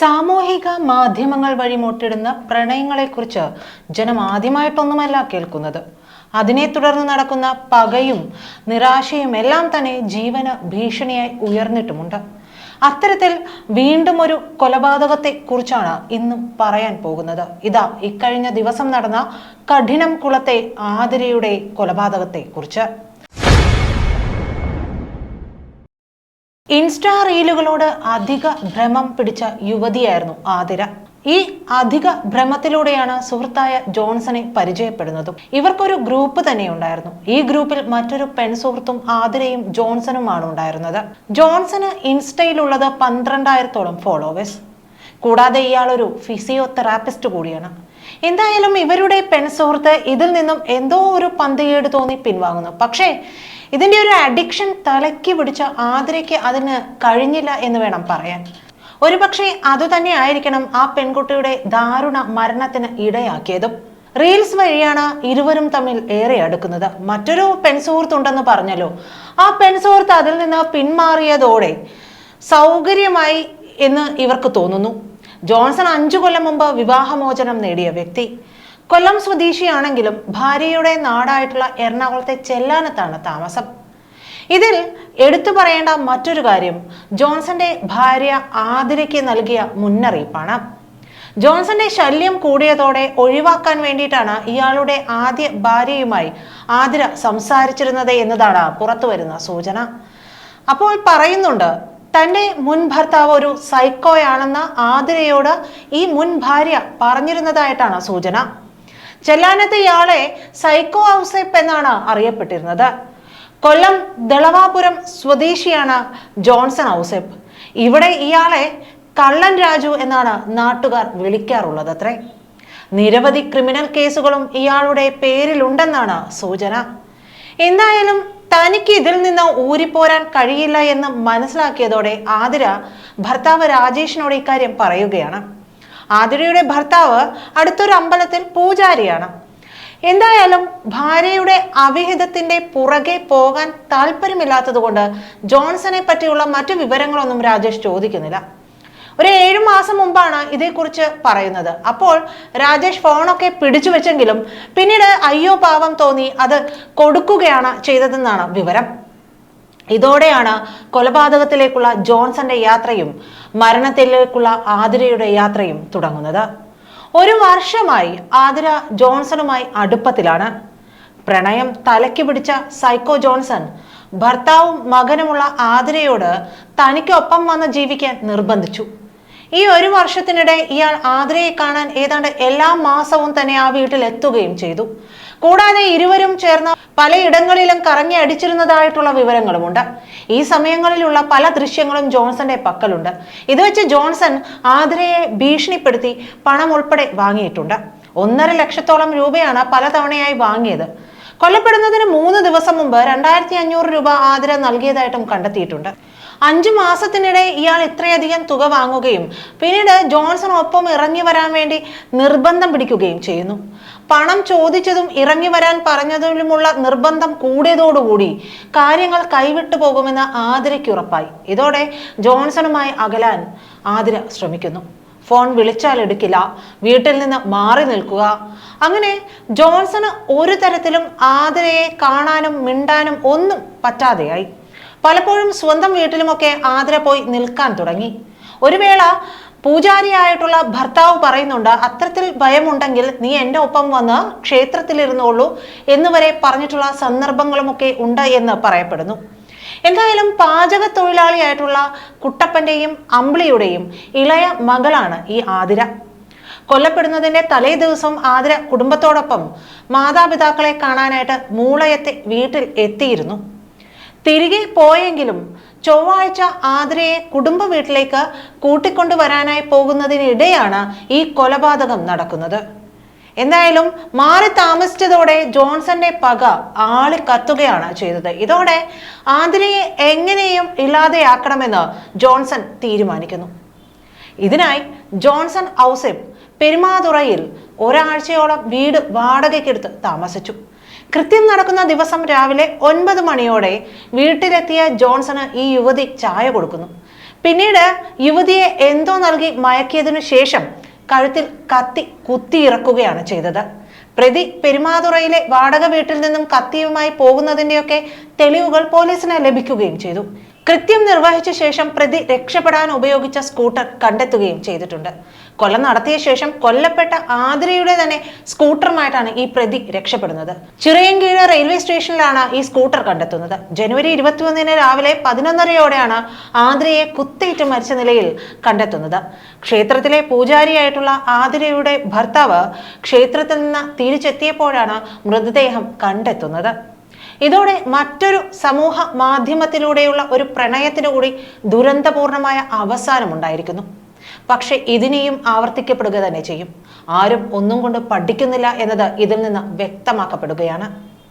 സാമൂഹിക മാധ്യമങ്ങൾ വഴി മുട്ടിടുന്ന പ്രണയങ്ങളെക്കുറിച്ച് ജനം ആദ്യമായിട്ടൊന്നുമല്ല കേൾക്കുന്നത്. അതിനെ തുടർന്ന് നടക്കുന്ന പകയും നിരാശയും എല്ലാം തന്നെ ജീവന് ഭീഷണിയായി ഉയർന്നിട്ടുമുണ്ട്. അത്തരത്തിൽ വീണ്ടും ഒരു കൊലപാതകത്തെ കുറിച്ചാണ് ഇന്നും പറയാൻ പോകുന്നത്. ഇതാ ഇക്കഴിഞ്ഞ ദിവസം നടന്ന കഠിനം കുളത്തെ ആതിരയുടെ കൊലപാതകത്തെ കുറിച്ച്. ഇൻസ്റ്റാ റീലുകളോട് അധിക ഭ്രമം പിടിച്ച യുവതിയായിരുന്നു ആതിര. ഈ അധിക ഭ്രമത്തിലൂടെയാണ് സുഹൃത്തായ ജോൺസനെ പരിചയപ്പെടുന്നതും. ഇവർക്കൊരു ഗ്രൂപ്പ് തന്നെ ഉണ്ടായിരുന്നു. ഈ ഗ്രൂപ്പിൽ മറ്റൊരു പെൺസുഹൃത്തും ആതിരയും ജോൺസണുമാണ് ഉണ്ടായിരുന്നത്. ജോൺസന് ഇൻസ്റ്റയിലുള്ളത് 12,000-ഓളം ഫോളോവേഴ്സ്. കൂടാതെ ഇയാൾ ഒരു ഫിസിയോതെറാപ്പിസ്റ്റ് കൂടിയാണ്. എന്തായാലും ഇവരുടെ പെൺസുഹൃത്ത് ഇതിൽ നിന്നും എന്തോ ഒരു പന്തികേട് തോന്നി പിൻവാങ്ങുന്നു. പക്ഷേ ഇതിന്റെ ഒരു അഡിക്ഷൻ തലയ്ക്ക് പിടിച്ച ആതിരയ്ക്ക് അതിന് കഴിഞ്ഞില്ല എന്ന് വേണം പറയാൻ. ഒരുപക്ഷെ അതുതന്നെ ആയിരിക്കണം ആ പെൺകുട്ടിയുടെ ദാരുണ മരണത്തിന് ഇടയാക്കിയതും. റീൽസ് വഴിയാണ് ഇരുവരും തമ്മിൽ ഏറെ അടുക്കുന്നത്. മറ്റൊരു പെൺസുഹൃത്തുണ്ടെന്ന് പറഞ്ഞല്ലോ, ആ പെൺസുഹൃത്ത് അതിൽ നിന്ന് പിന്മാറിയതോടെ സൗകര്യമായി എന്ന് ഇവർക്ക് തോന്നുന്നു. ജോൺസൺ 5 കൊല്ലം മുമ്പ് വിവാഹമോചനം നേടിയ വ്യക്തി. കൊല്ലം സ്വദേശിയാണെങ്കിലും ഭാര്യയുടെ നാടായിട്ടുള്ള എറണാകുളത്തെ ചെല്ലാനത്താണ് താമസം. ഇതിൽ എടുത്തു പറയേണ്ട മറ്റൊരു കാര്യം ജോൺസന്റെ ഭാര്യ ആതിരയ്ക്ക് നൽകിയ മുന്നറിയിപ്പാണ്. ജോൺസന്റെ ശല്യം കൂടിയതോടെ ഒഴിവാക്കാൻ വേണ്ടിയിട്ടാണ് ഇയാളുടെ ആദ്യ ഭാര്യയുമായി ആതിര സംസാരിച്ചിരുന്നത് എന്നതാണ് പുറത്തു വരുന്ന സൂചന. അപ്പോൾ പറയുന്നുണ്ട്, തന്റെ മുൻ ഭർത്താവ് ഒരു സൈക്കോയാണെന്ന് ആതിരയോട് ഈ മുൻ ഭാര്യ പറഞ്ഞിരുന്നതായിട്ടാണ് സൂചന. ചെല്ലാനത്ത് ഇയാളെ സൈക്കോ ഔസേപ്പ് എന്നാണ് അറിയപ്പെട്ടിരുന്നത്. കൊല്ലം ദളവാപുരം സ്വദേശിയാണ് ജോൺസൺ ഔസേപ്പ്. ഇവിടെ ഇയാളെ കള്ളൻ രാജു എന്നാണ് നാട്ടുകാർ വിളിക്കാറുള്ളത് അത്രേ. നിരവധി ക്രിമിനൽ കേസുകളും ഇയാളുടെ പേരിലുണ്ടെന്നാണ് സൂചന. എന്തായാലും തനിക്ക് ഇതിൽ നിന്ന് ഊരിപ്പോരാൻ കഴിയില്ല എന്ന് മനസ്സിലാക്കിയതോടെ ആതിര ഭർത്താവ് രാജേഷിനോട് ഇക്കാര്യം പറയുകയാണ്. ആതിരയുടെ ഭർത്താവ് അടുത്തൊരു അമ്പലത്തിൽ പൂജാരിയാണ്. എന്തായാലും ഭാര്യയുടെ അവിഹിതത്തിന്റെ പുറകെ പോകാൻ താല്പര്യമില്ലാത്തത് കൊണ്ട് ജോൺസനെ പറ്റിയുള്ള മറ്റു വിവരങ്ങളൊന്നും രാജേഷ് ചോദിക്കുന്നില്ല. ഒരു 7 മാസം മുമ്പാണ് ഇതേക്കുറിച്ച് പറയുന്നത്. അപ്പോൾ രാജേഷ് ഫോണൊക്കെ പിടിച്ചു വെച്ചെങ്കിലും പിന്നീട് അയ്യോ പാവം തോന്നി അത് കൊടുക്കുകയാണ് ചെയ്തതെന്നാണ് വിവരം. ഇതോടെയാണ് കൊലപാതകത്തിലേക്കുള്ള ജോൺസന്റെ യാത്രയും മരണത്തിലേക്കുള്ള ആതിരയുടെ യാത്രയും തുടങ്ങുന്നത്. 1 വർഷമായി ആതിര ജോൺസണുമായി അടുപ്പത്തിലാണ്. പ്രണയം തലയ്ക്ക് പിടിച്ച സൈക്കോ ജോൺസൺ ഭർത്താവും മകനുമുള്ള ആതിരയോട് തനിക്കൊപ്പം വന്ന് ജീവിക്കാൻ നിർബന്ധിച്ചു. ഈ 1 വർഷത്തിനിടെ ഇയാൾ ആതിരയെ കാണാൻ ഏതാണ്ട് എല്ലാ മാസവും തന്നെ ആ വീട്ടിൽ എത്തുകയും ചെയ്തു. കൂടാതെ ഇരുവരും ചേർന്ന് പലയിടങ്ങളിലും കറങ്ങി അടിച്ചിരുന്നതായിട്ടുള്ള വിവരങ്ങളുമുണ്ട്. ഈ സമയങ്ങളിലുള്ള പല ദൃശ്യങ്ങളും ജോൺസന്റെ പക്കലുണ്ട്. ഇത് വെച്ച് ജോൺസൺ ആതിരയെ ഭീഷണിപ്പെടുത്തി പണം ഉൾപ്പെടെ വാങ്ങിയിട്ടുണ്ട്. 1.5 ലക്ഷത്തോളം രൂപയാണ് പലതവണയായി വാങ്ങിയത്. കൊല്ലപ്പെടുന്നതിന് 3 ദിവസം മുമ്പ് 2,500 രൂപ ആതിര നൽകിയതായിട്ടും കണ്ടെത്തിയിട്ടുണ്ട്. 5 മാസത്തിനിടെ ഇയാൾ ഇത്രയധികം തുക വാങ്ങുകയും പിന്നീട് ജോൺസൺ ഒപ്പം ഇറങ്ങി വരാൻ വേണ്ടി നിർബന്ധം പിടിക്കുകയും ചെയ്യുന്നു. പണം ചോദിച്ചതും ഇറങ്ങി വരാൻ പറഞ്ഞതിലുമുള്ള നിർബന്ധം കൂടിയതോടുകൂടി കാര്യങ്ങൾ കൈവിട്ടു പോകുമെന്ന് ആതിരയ്ക്ക് ഉറപ്പായി. ഇതോടെ ജോൺസണുമായി അകലാൻ ആതിര ശ്രമിക്കുന്നു. ഫോൺ വിളിച്ചാൽ എടുക്കില്ല, വീട്ടിൽ നിന്ന് മാറി നിൽക്കുക. അങ്ങനെ ജോൺസണ് ഒരു തരത്തിലും ആതിരയെ കാണാനും മിണ്ടാനും ഒന്നും പറ്റാതെയായി. പലപ്പോഴും സ്വന്തം വീട്ടിലുമൊക്കെ ആതിര പോയി നിൽക്കാൻ തുടങ്ങി. ഒരു വേള പൂജാരിയായിട്ടുള്ള ഭർത്താവ് പറയുന്നുണ്ട്, അത്തരത്തിൽ ഭയമുണ്ടെങ്കിൽ നീ എൻ്റെ ഒപ്പം വന്ന് ക്ഷേത്രത്തിലിരുന്നോളൂ എന്നുവരെ പറഞ്ഞിട്ടുള്ള സന്ദർഭങ്ങളുമൊക്കെ ഉണ്ട് എന്ന് പറയപ്പെടുന്നു. എന്തായാലും പാചക തൊഴിലാളിയായിട്ടുള്ള കുട്ടപ്പന്റെയും അമ്പിളിയുടെയും ഇളയ മകളാണ് ഈ ആതിര. കൊല്ലപ്പെടുന്നതിന്റെ തലേ ദിവസം ആതിര കുടുംബത്തോടൊപ്പം മാതാപിതാക്കളെ കാണാനായിട്ട് മൂളയത്തെ വീട്ടിൽ എത്തിയിരുന്നു. തിരികെ പോയെങ്കിലും ചൊവ്വാഴ്ച ആതിരയെ കുടുംബ വീട്ടിലേക്ക് കൂട്ടിക്കൊണ്ടുവരാനായി പോകുന്നതിനിടെയാണ് ഈ കൊലപാതകം നടക്കുന്നത്. എന്തായാലും മാറി താമസിച്ചതോടെ ജോൺസന്റെ പക ആളിക്കത്തുകയാണ് ചെയ്തത്. ഇതോടെ ആതിരയെ എങ്ങനെയും ഇല്ലാതെയാക്കണമെന്ന് ജോൺസൺ തീരുമാനിക്കുന്നു. ഇതിനായി ജോൺസൺ ഔസേപ്പ് പെരുമാതുറയിൽ ഒരാഴ്ചയോളം വീട് വാടകയ്ക്കെടുത്ത് താമസിച്ചു. കൃത്യം നടക്കുന്ന ദിവസം രാവിലെ 9 മണിയോടെ വീട്ടിലെത്തിയ ജോൺസന് ഈ യുവതി ചായ കൊടുക്കുന്നു. പിന്നീട് യുവതിയെ എന്തോ നൽകി മയക്കിയതിനു ശേഷം കഴുത്തിൽ കത്തി കുത്തിയിറക്കുകയാണ് ചെയ്തത്. പ്രതി പെരുമാതുറയിലെ വാടക വീട്ടിൽ നിന്നും കത്തിയുമായി പോകുന്നതിന്റെയൊക്കെ തെളിവുകൾ പോലീസിന് ലഭിക്കുകയും ചെയ്തു. കൃത്യം നിർവഹിച്ച ശേഷം പ്രതി രക്ഷപ്പെടാൻ ഉപയോഗിച്ച സ്കൂട്ടർ കണ്ടെത്തുകയും ചെയ്തിട്ടുണ്ട്. കൊല നടത്തിയ ശേഷം കൊല്ലപ്പെട്ട ആതിരയുടെ തന്നെ സ്കൂട്ടറുമായിട്ടാണ് ഈ പ്രതി രക്ഷപ്പെടുന്നത്. ചിറയൻകീഴ് റെയിൽവേ സ്റ്റേഷനിലാണ് ഈ സ്കൂട്ടർ കണ്ടെത്തുന്നത്. ജനുവരി 21 രാവിലെ 11:30യോടെയാണ് ആതിരയെ കുത്തേറ്റ് മരിച്ച നിലയിൽ കണ്ടെത്തുന്നത്. ക്ഷേത്രത്തിലെ പൂജാരിയായിട്ടുള്ള ആതിരയുടെ ഭർത്താവ് ക്ഷേത്രത്തിൽ നിന്ന് തിരിച്ചെത്തിയപ്പോഴാണ് മൃതദേഹം കണ്ടെത്തുന്നത്. ഇതോടെ മറ്റൊരു സമൂഹ മാധ്യമത്തിലൂടെയുള്ള ഒരു പ്രണയത്തിനു കൂടി ദുരന്തപൂർണമായ അവസാനമുണ്ടായിരിക്കുന്നു. പക്ഷെ ഇതിനെയും ആവർത്തിക്കപ്പെടുക തന്നെ ചെയ്യും. ആരും ഒന്നും കൊണ്ട് പഠിക്കുന്നില്ല എന്നത് ഇതിൽ നിന്ന് വ്യക്തമാക്കപ്പെടുകയാണ്.